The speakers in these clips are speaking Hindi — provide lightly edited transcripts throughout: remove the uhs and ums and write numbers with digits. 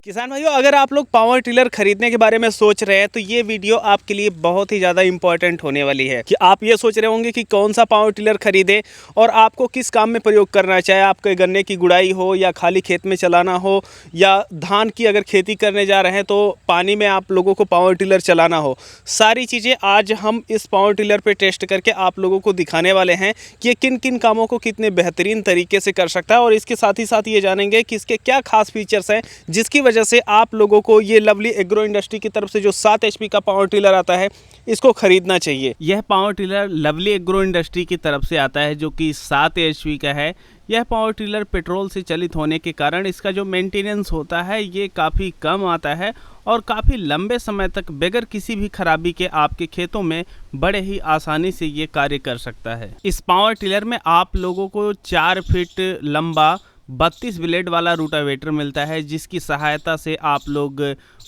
किसान भाइयों, अगर आप लोग पावर टिलर खरीदने के बारे में सोच रहे हैं तो ये वीडियो आपके लिए बहुत ही ज़्यादा इंपॉर्टेंट होने वाली है। कि आप ये सोच रहे होंगे कि कौन सा पावर टिलर खरीदें और आपको किस काम में प्रयोग करना है, चाहे आपके गन्ने की गुड़ाई हो या खाली खेत में चलाना हो या धान की अगर खेती करने जा रहे हैं तो पानी में आप लोगों को पावर टिलर चलाना हो। सारी चीज़ें आज हम इस पावर टिलर पर टेस्ट करके आप लोगों को दिखाने वाले हैं कि ये किन किन कामों को कितने बेहतरीन तरीके से कर सकता है, और इसके साथ ही साथ ये जानेंगे कि इसके क्या खास फीचर्स हैं जिसकी वजह से आप लोगों को ये लवली एग्रो इंडस्ट्री की तरफ से जो 7 HP का पावर टिलर आता है इसको खरीदना चाहिए। यह power tiller lovely agro industry की तरफ से आता है जो कि 7 HP का है। यह पावर टिलर पेट्रोल से चलित होने के कारण इसका जो मेंटेनेंस होता है ये काफ़ी कम आता है और काफ़ी लंबे समय तक बगैर किसी भी खराबी के आपके खेतों में बड़े ही आसानी से ये कार्य कर सकता है। इस पावर टिलर में आप लोगों को 4 फीट लंबा 32 ब्लेड वाला रूटावेटर मिलता है, जिसकी सहायता से आप लोग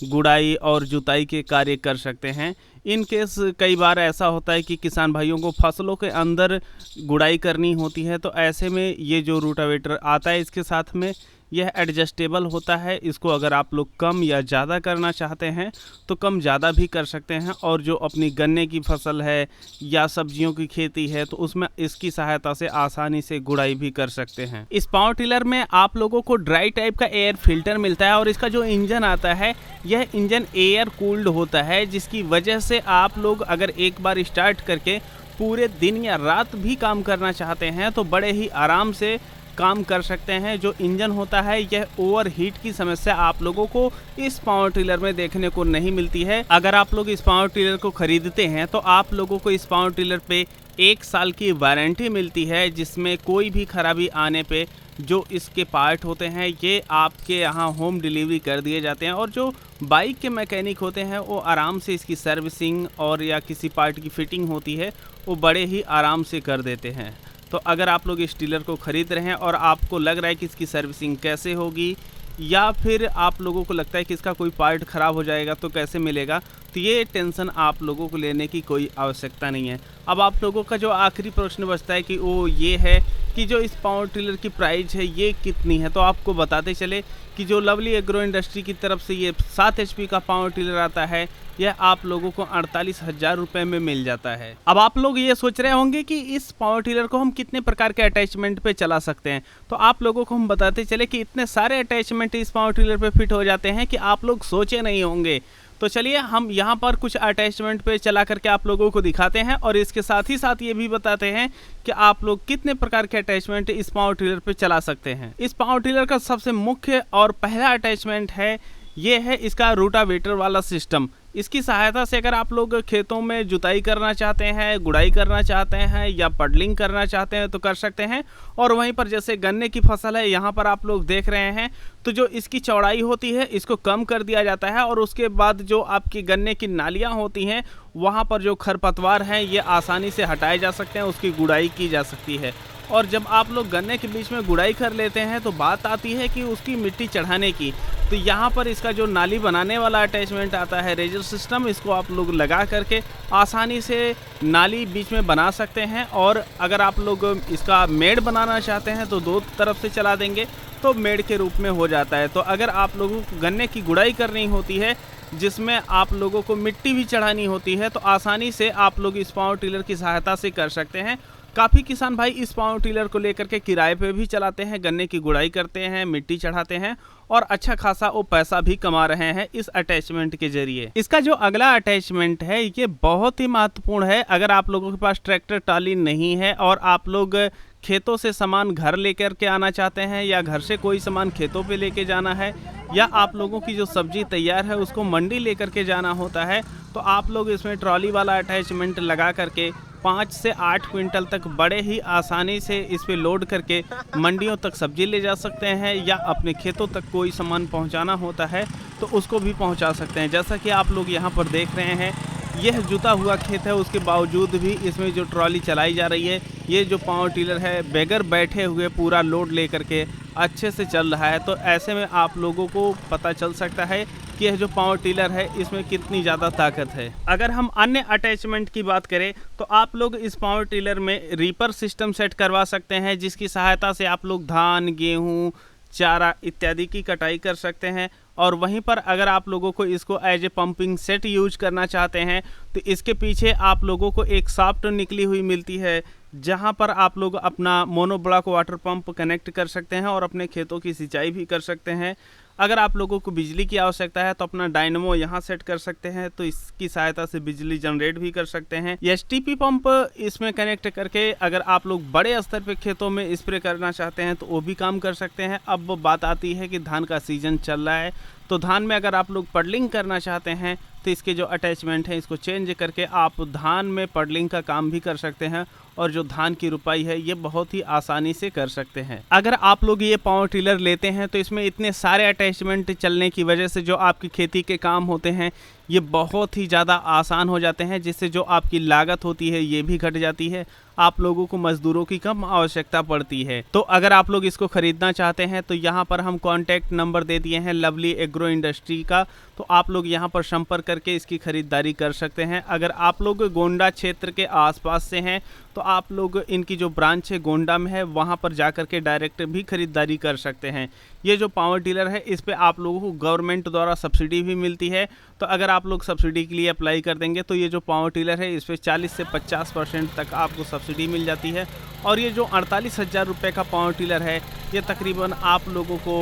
गुड़ाई और जुताई के कार्य कर सकते हैं। इन केस कई बार ऐसा होता है कि किसान भाइयों को फसलों के अंदर गुड़ाई करनी होती है, तो ऐसे में ये जो रूटावेटर आता है इसके साथ में यह एडजस्टेबल होता है। इसको अगर आप लोग कम या ज़्यादा करना चाहते हैं तो कम ज़्यादा भी कर सकते हैं, और जो अपनी गन्ने की फसल है या सब्जियों की खेती है तो उसमें इसकी सहायता से आसानी से गुड़ाई भी कर सकते हैं। इस पावर टिलर में आप लोगों को ड्राई टाइप का एयर फिल्टर मिलता है, और इसका जो इंजन आता है यह इंजन एयर कूल्ड होता है, जिसकी वजह से आप लोग अगर एक बार स्टार्ट करके पूरे दिन या रात भी काम करना चाहते हैं तो बड़े ही आराम से काम कर सकते हैं। जो इंजन होता है यह ओवर हीट की समस्या आप लोगों को इस पावर टिलर में देखने को नहीं मिलती है। अगर आप लोग इस पावर टिलर को खरीदते हैं तो आप लोगों को इस पावर टिलर पे 1 साल की वारंटी मिलती है, जिसमें कोई भी खराबी आने पे जो इसके पार्ट होते हैं ये आपके यहाँ होम डिलीवरी कर दिए जाते हैं, और जो बाइक के मैकेनिक होते हैं वो आराम से इसकी सर्विसिंग और या किसी पार्ट की फिटिंग होती है वो बड़े ही आराम से कर देते हैं। तो अगर आप लोग इस टिलर को ख़रीद रहे हैं और आपको लग रहा है कि इसकी सर्विसिंग कैसे होगी, या फिर आप लोगों को लगता है कि इसका कोई पार्ट ख़राब हो जाएगा तो कैसे मिलेगा, तो ये टेंशन आप लोगों को लेने की कोई आवश्यकता नहीं है। अब आप लोगों का जो आखिरी प्रश्न बचता है कि वो ये है कि जो इस पावर टिलर की प्राइस है ये कितनी है, तो आपको बताते चले कि जो लवली एग्रो इंडस्ट्री की तरफ से ये 7 HP का पावर टिलर आता है यह आप लोगों को 48,000 रुपये में मिल जाता है। अब आप लोग ये सोच रहे होंगे कि इस पावर टिलर को हम कितने प्रकार के अटैचमेंट पे चला सकते हैं, तो आप लोगों को हम बताते चले कि इतने सारे अटैचमेंट इस पावर टिलर पे फिट हो जाते हैं कि आप लोग सोचे नहीं होंगे। तो चलिए हम यहाँ पर कुछ अटैचमेंट पे चला करके आप लोगों को दिखाते हैं, और इसके साथ ही साथ ये भी बताते हैं कि आप लोग कितने प्रकार के अटैचमेंट इस पावर टिलर पे चला सकते हैं। इस पावर टिलर का सबसे मुख्य और पहला अटैचमेंट है ये है इसका रूटावेटर वाला सिस्टम। इसकी सहायता से अगर आप लोग खेतों में जुताई करना चाहते हैं, गुड़ाई करना चाहते हैं या पडलिंग करना चाहते हैं तो कर सकते हैं। और वहीं पर जैसे गन्ने की फसल है यहाँ पर आप लोग देख रहे हैं तो जो इसकी चौड़ाई होती है इसको कम कर दिया जाता है, और उसके बाद जो आपकी गन्ने की नालियाँ होती हैं वहाँ पर जो खरपतवार हैं ये आसानी से हटाए जा सकते हैं, उसकी गुड़ाई की जा सकती है। और जब आप लोग गन्ने के बीच में गुड़ाई कर लेते हैं तो बात आती है कि उसकी मिट्टी चढ़ाने की, तो यहाँ पर इसका जो नाली बनाने वाला अटैचमेंट आता है रेजर सिस्टम, इसको आप लोग लगा करके आसानी से नाली बीच में बना सकते हैं। और अगर आप लोग इसका मेड़ बनाना चाहते हैं तो 2 तरफ से चला देंगे तो मेड़ के रूप में हो जाता है। तो अगर आप लोगों को गन्ने की गुड़ाई करनी होती है जिसमें आप लोगों को मिट्टी भी चढ़ानी होती है तो आसानी से आप लोग इस पावर टिलर की सहायता से कर सकते हैं। काफ़ी किसान भाई इस पावर टिलर को लेकर के किराए पे भी चलाते हैं, गन्ने की गुड़ाई करते हैं, मिट्टी चढ़ाते हैं और अच्छा खासा वो पैसा भी कमा रहे हैं इस अटैचमेंट के जरिए। इसका जो अगला अटैचमेंट है ये बहुत ही महत्वपूर्ण है। अगर आप लोगों के पास ट्रैक्टर ट्राली नहीं है और आप लोग खेतों से सामान घर लेकर के आना चाहते हैं, या घर से कोई सामान खेतों पे लेके जाना है, या आप लोगों की जो सब्जी तैयार है उसको मंडी लेकर के जाना होता है, तो आप लोग इसमें ट्रॉली वाला अटैचमेंट लगा करके 5 से 8 क्विंटल तक बड़े ही आसानी से इस पे लोड करके मंडियों तक सब्जी ले जा सकते हैं, या अपने खेतों तक कोई सामान पहुंचाना होता है तो उसको भी पहुंचा सकते हैं। जैसा कि आप लोग यहां पर देख रहे हैं यह जुता हुआ खेत है, उसके बावजूद भी इसमें जो ट्रॉली चलाई जा रही है, ये जो पावर टिलर है बगैर बैठे हुए पूरा लोड लेकर के अच्छे से चल रहा है। तो ऐसे में आप लोगों को पता चल सकता है कि यह जो पावर टिलर है इसमें कितनी ज़्यादा ताकत है। अगर हम अन्य अटैचमेंट की बात करें तो आप लोग इस पावर टिलर में रीपर सिस्टम सेट करवा सकते हैं, जिसकी सहायता से आप लोग धान, गेहूँ, चारा इत्यादि की कटाई कर सकते हैं। और वहीं पर अगर आप लोगों को इसको as a pumping set use करना चाहते हैं तो इसके पीछे आप लोगों को एक शाफ्ट निकली हुई मिलती है, जहां पर आप लोग अपना मोनोब्लॉक वाटर पंप कनेक्ट कर सकते हैं और अपने खेतों की सिंचाई भी कर सकते हैं। अगर आप लोगों को बिजली की आवश्यकता है तो अपना डायनमो यहां सेट कर सकते हैं, तो इसकी सहायता से बिजली जनरेट भी कर सकते हैं। एसटीपी पंप इसमें कनेक्ट करके अगर आप लोग बड़े स्तर पे खेतों में स्प्रे करना चाहते हैं तो वो भी काम कर सकते हैं। अब बात आती है कि धान का सीजन चल रहा है, तो धान में अगर आप लोग पडलिंग करना चाहते हैं तो इसके जो अटैचमेंट है इसको चेंज करके आप धान में पडलिंग का काम भी कर सकते हैं और जो धान की रुपाई है ये बहुत ही आसानी से कर सकते हैं। अगर आप लोग ये पावर टिलर लेते हैं तो इसमें इतने सारे अटैचमेंट चलने की वजह से जो आपकी खेती के काम होते हैं ये बहुत ही ज़्यादा आसान हो जाते हैं, जिससे जो आपकी लागत होती है ये भी घट जाती है, आप लोगों को मजदूरों की कम आवश्यकता पड़ती है। तो अगर आप लोग इसको खरीदना चाहते हैं तो यहाँ पर हम कॉन्टैक्ट नंबर दे दिए हैं लवली एग्रो इंडस्ट्री का, तो आप लोग यहाँ पर संपर्क करके इसकी खरीदारी कर सकते हैं। अगर आप लोग गोंडा क्षेत्र के आसपास से हैं तो आप लोग इनकी जो ब्रांच है गोंडा में है वहाँ पर जा कर के डायरेक्ट भी खरीदारी कर सकते हैं। ये जो पावर टिलर है इस पे आप लोगों को गवर्नमेंट द्वारा सब्सिडी भी मिलती है, तो अगर आप लोग सब्सिडी के लिए अप्लाई कर देंगे तो ये जो पावर टिलर है इस पर 40 से 50% तक आपको सब्सिडी मिल जाती है। और ये जो 48,000 रुपये का पावर टिलर है ये तकरीबन आप लोगों को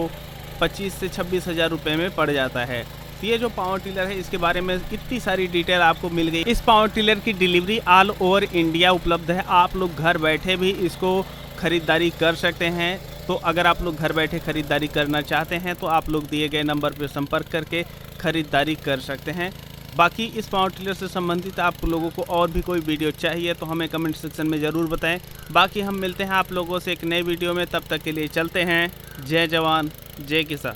25 से 26,000 रुपये में पड़ जाता है। तो ये जो पावर टिलर है इसके बारे में कितनी सारी डिटेल आपको मिल गई। इस पावर टिलर की डिलीवरी ऑल ओवर इंडिया उपलब्ध है, आप लोग घर बैठे भी इसको खरीदारी कर सकते हैं। तो अगर आप लोग घर बैठे खरीदारी करना चाहते हैं तो आप लोग दिए गए नंबर पर संपर्क करके खरीदारी कर सकते हैं। बाकी इस पावर टिलर से संबंधित आप लोगों को और भी कोई वीडियो चाहिए तो हमें कमेंट सेक्शन में ज़रूर बताएं। बाकी हम मिलते हैं आप लोगों से एक नए वीडियो में, तब तक के लिए चलते हैं। जय जवान जय किसान।